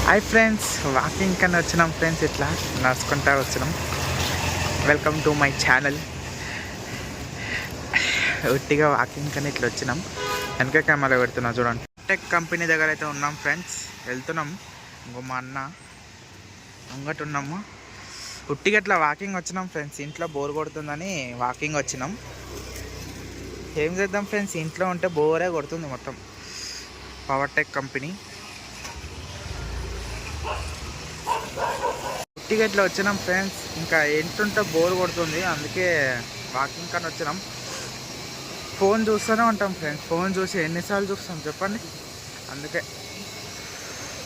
Hi friends, walking కన్నా వచ్చినాం friends. ఇట్లా నడుచుకుంటా వచ్చినాం. Welcome to my channel. ఒట్టిగా వాకింగ్ కన్నా ఇట్లా వచ్చినాం. వెనక కెమెరా పెడుతున్నాం చూడండి. టెక్ కంపెనీ దగ్గర అయితే ఉన్నాం ఫ్రెండ్స్. వెళ్తున్నాం. ఇంకో మా అన్న అంగటి ఉన్నాము. ఒట్టిగా ఇట్లా వాకింగ్ వచ్చినాం ఫ్రెండ్స్. ఇంట్లో బోర్ కొడుతుందని వాకింగ్ వచ్చినాం. ఏం చేద్దాం ఫ్రెండ్స్, ఇంట్లో ఉంటే బోరే కొడుతుంది మొత్తం. పవర్ టెక్ కంపెనీ ఒట్టిగా ఇట్లా వచ్చినాం ఫ్రెండ్స్. ఇంకా ఎంటుంటే బోర్ కొడుతుంది, అందుకే వాకింగ్ కానీ వచ్చినాం. ఫోన్ చూస్తూనే ఉంటాం ఫ్రెండ్స్. ఫోన్ చూసి ఎన్నిసార్లు చూస్తాం చెప్పండి. అందుకే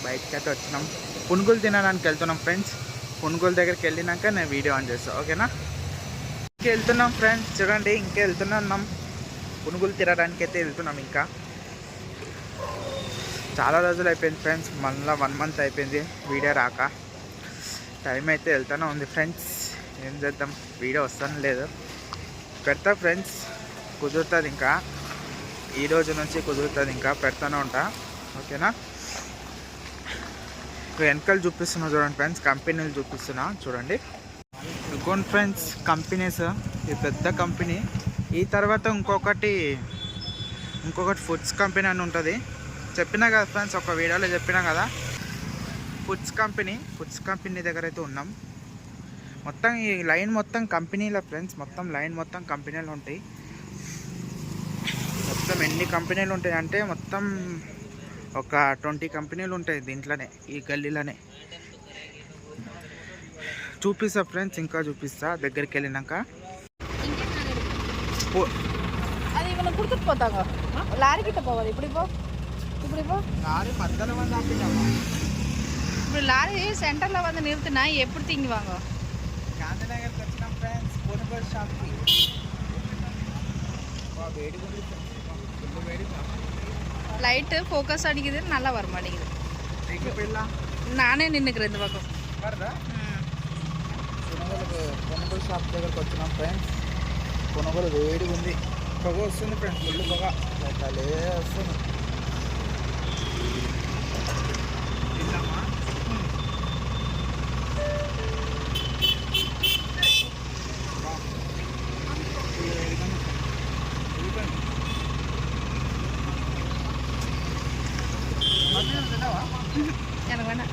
బయటకి అయితే వచ్చినాం. పునుగులు తినడానికి వెళ్తున్నాం ఫ్రెండ్స్. పునుగుల దగ్గరికి వెళ్ళినాక నేను వీడియో ఆన్ చేస్తాను, ఓకేనా? వెళ్తున్నాం ఫ్రెండ్స్. చూడండి, ఇంకా వెళ్తున్నాం. పునుగులు తినడానికి అయితే వెళ్తున్నాం. ఇంకా చాలా రోజులు అయిపోయింది ఫ్రెండ్స్. మళ్ళీ 1 మంత్ అయిపోయింది వీడియో రాక. టైం అయితే వెళ్తూనే ఉంది ఫ్రెండ్స్. ఏం చేద్దాం, వీడియో వస్తాను లేదు, పెడతా ఫ్రెండ్స్. కుదురుతుంది, ఇంకా ఈ రోజు నుంచి కుదురుతుంది. ఇంకా పెడతానే ఉంటా, ఓకేనా? వెనకాల చూపిస్తున్నా చూడండి ఫ్రెండ్స్. కంపెనీలు చూపిస్తున్నా చూడండి. ఇదిగోండి ఫ్రెండ్స్ కంపెనీస్. ఇది పెద్ద కంపెనీ. ఈ తర్వాత ఇంకొకటి ఫుడ్స్ కంపెనీ అని ఉంటుంది. చెప్పినా కదా ఫ్రెండ్స్, ఒక వీడియోలో చెప్పినా కదా. ఫుడ్స్ కంపెనీ దగ్గర అయితే ఉన్నాం. మొత్తం ఈ లైన్ మొత్తం కంపెనీల ఫ్రెండ్స్. మొత్తం లైన్ మొత్తం కంపెనీలు ఉంటాయి. మొత్తం ఎన్ని కంపెనీలు ఉంటాయి అంటే మొత్తం ఒక 20 కంపెనీలు ఉంటాయి దీంట్లోనే, ఈ గల్లీలోనే. చూపిస్తా ఫ్రెండ్స్, ఇంకా చూపిస్తా దగ్గరికి వెళ్ళినాక. అది మనం గుర్తుకుపోతాగా లారీ గిట్ట పోవాలి. ఇప్పుడు లారీ మధ్యలో మంది ఆపినామా? ఇప్పుడు లారీ సెంటర్లో వంద నిలుతున్నాయి. ఎప్పుడు తింగి వాంగ గాంధీనగర్కి వచ్చినాం ఫ్రెండ్స్. కొనుగోలు షాప్కి లైట్ ఫోకస్ అడిగిది, నల్ల వరం అడిగిది. నానే నిన్నకు 2 పక్కం కొనుగోలు షాప్ దగ్గరకు వచ్చినాం ఫ్రెండ్స్. కొనుగోలు వేడిగా ఉంది. పొగ వస్తుంది ఫ్రెండ్స్, ఫుల్ పొగ అట్లే వస్తుంది. ఎనగనా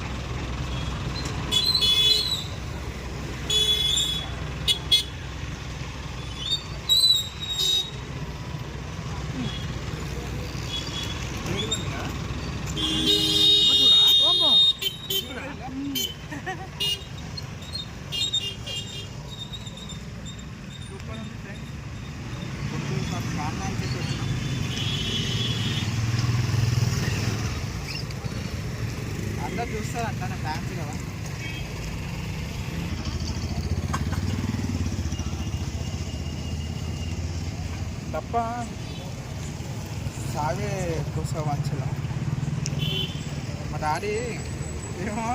అందరు చూస్తారు అంటానే ఫ్యాన్సీ కదా. తప్ప సాగే కోసం మంచిగా. మా డాడీ ఏమో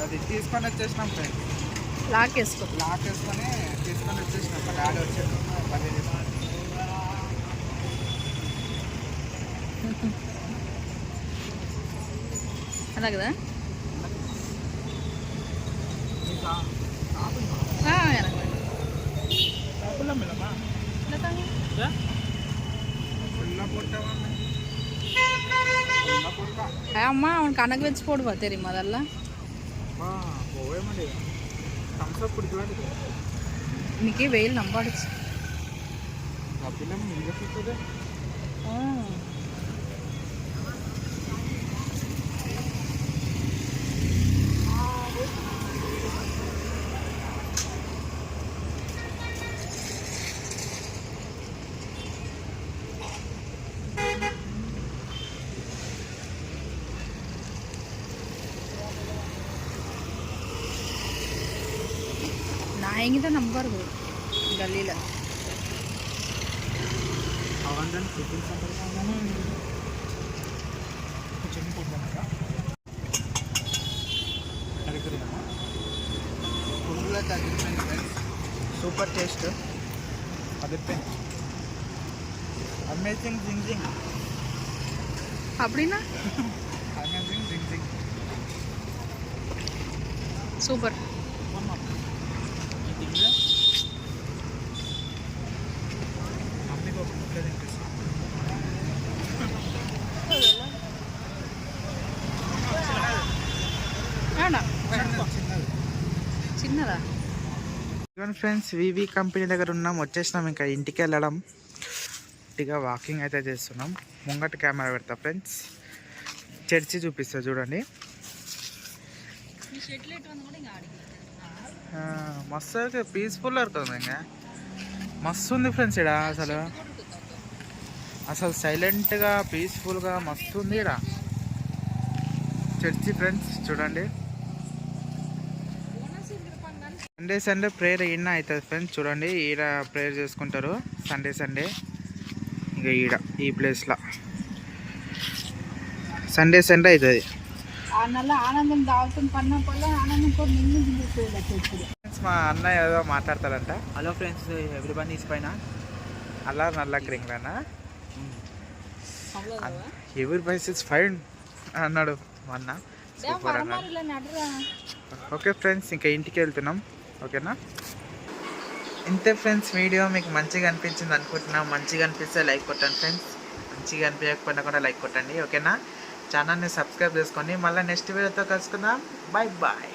అది తీసుకొని వచ్చేసినాం ఫ్రెండ్స్. లాక్ వేసుకొని తీసుకొని వచ్చేసినాం. మా డాడీ వచ్చాడు పని చేసుకుని. అలా కదా. అమ్மா அவன் கணக்கு வச்சு போடுவா தெரியுமா அதெல்லாம். இன்னைக்கு வெயில் நம்பாடுச்சு. நான் இங்கே தான் நம்புறது கல்லியில். Super taste. అది అమేజింగ్ జింగ్ జింగ్. அப்படின்னா అమేజింగ్ జింగ్ జింగ్. సూపర్. చిన్నదా? ఫ్రెండ్స్ వివి కంపెనీ దగ్గర ఉన్నాం, వచ్చేసినాం. ఇంకా ఇంటికి వెళ్ళడం, ఇంటిగా వాకింగ్ అయితే చేస్తున్నాం. ముంగట కెమెరా పెడతా ఫ్రెండ్స్, చర్చి చూపిస్తా చూడండి. మస్తు పీస్ఫుల్ అవుతుంది. ఇంకా మస్తు ఉంది ఫ్రెండ్స్ ఇక్కడ. అసలు సైలెంట్గా పీస్ఫుల్గా మస్తు ఉంది ఇక్కడ చర్చి ఫ్రెండ్స్. చూడండి, సండే ప్రేయర్ ఈయన అవుతుంది ఫ్రెండ్స్. చూడండి, ఈడ ప్రేయర్ చేసుకుంటారు సండే. ఇంకా ఈడ ఈ ప్లేస్లో సండే అవుతుంది. మా అన్న ఏదో మాట్లాడతాడంట. హలో ఫ్రెండ్స్, ఎవ్రీవన్ ఈస్ పైన అలా నల్ల క్రింగ్లనా ఎవరి ప్రైస్ ఇస్ ఫైన్ అన్నాడు మా అన్న. సూపర్ అన్నాడు. ఓకే ఫ్రెండ్స్, ఇంకా ఇంటికి వెళ్తున్నాం. ఓకేనా? ఇంతే ఫ్రెండ్స్, వీడియో మీకు మంచిగా అనిపించింది అనుకుంటున్నాం. మంచిగా అనిపిస్తే లైక్ కొట్టండి ఫ్రెండ్స్, మంచిగా అనిపించకపోయినా కూడా లైక్ కొట్టండి. ఓకేనా? ఛానల్ని సబ్స్క్రైబ్ చేసుకోండి. మళ్ళీ నెక్స్ట్ వీడియోతో కలుసుకుందాం. Bye bye.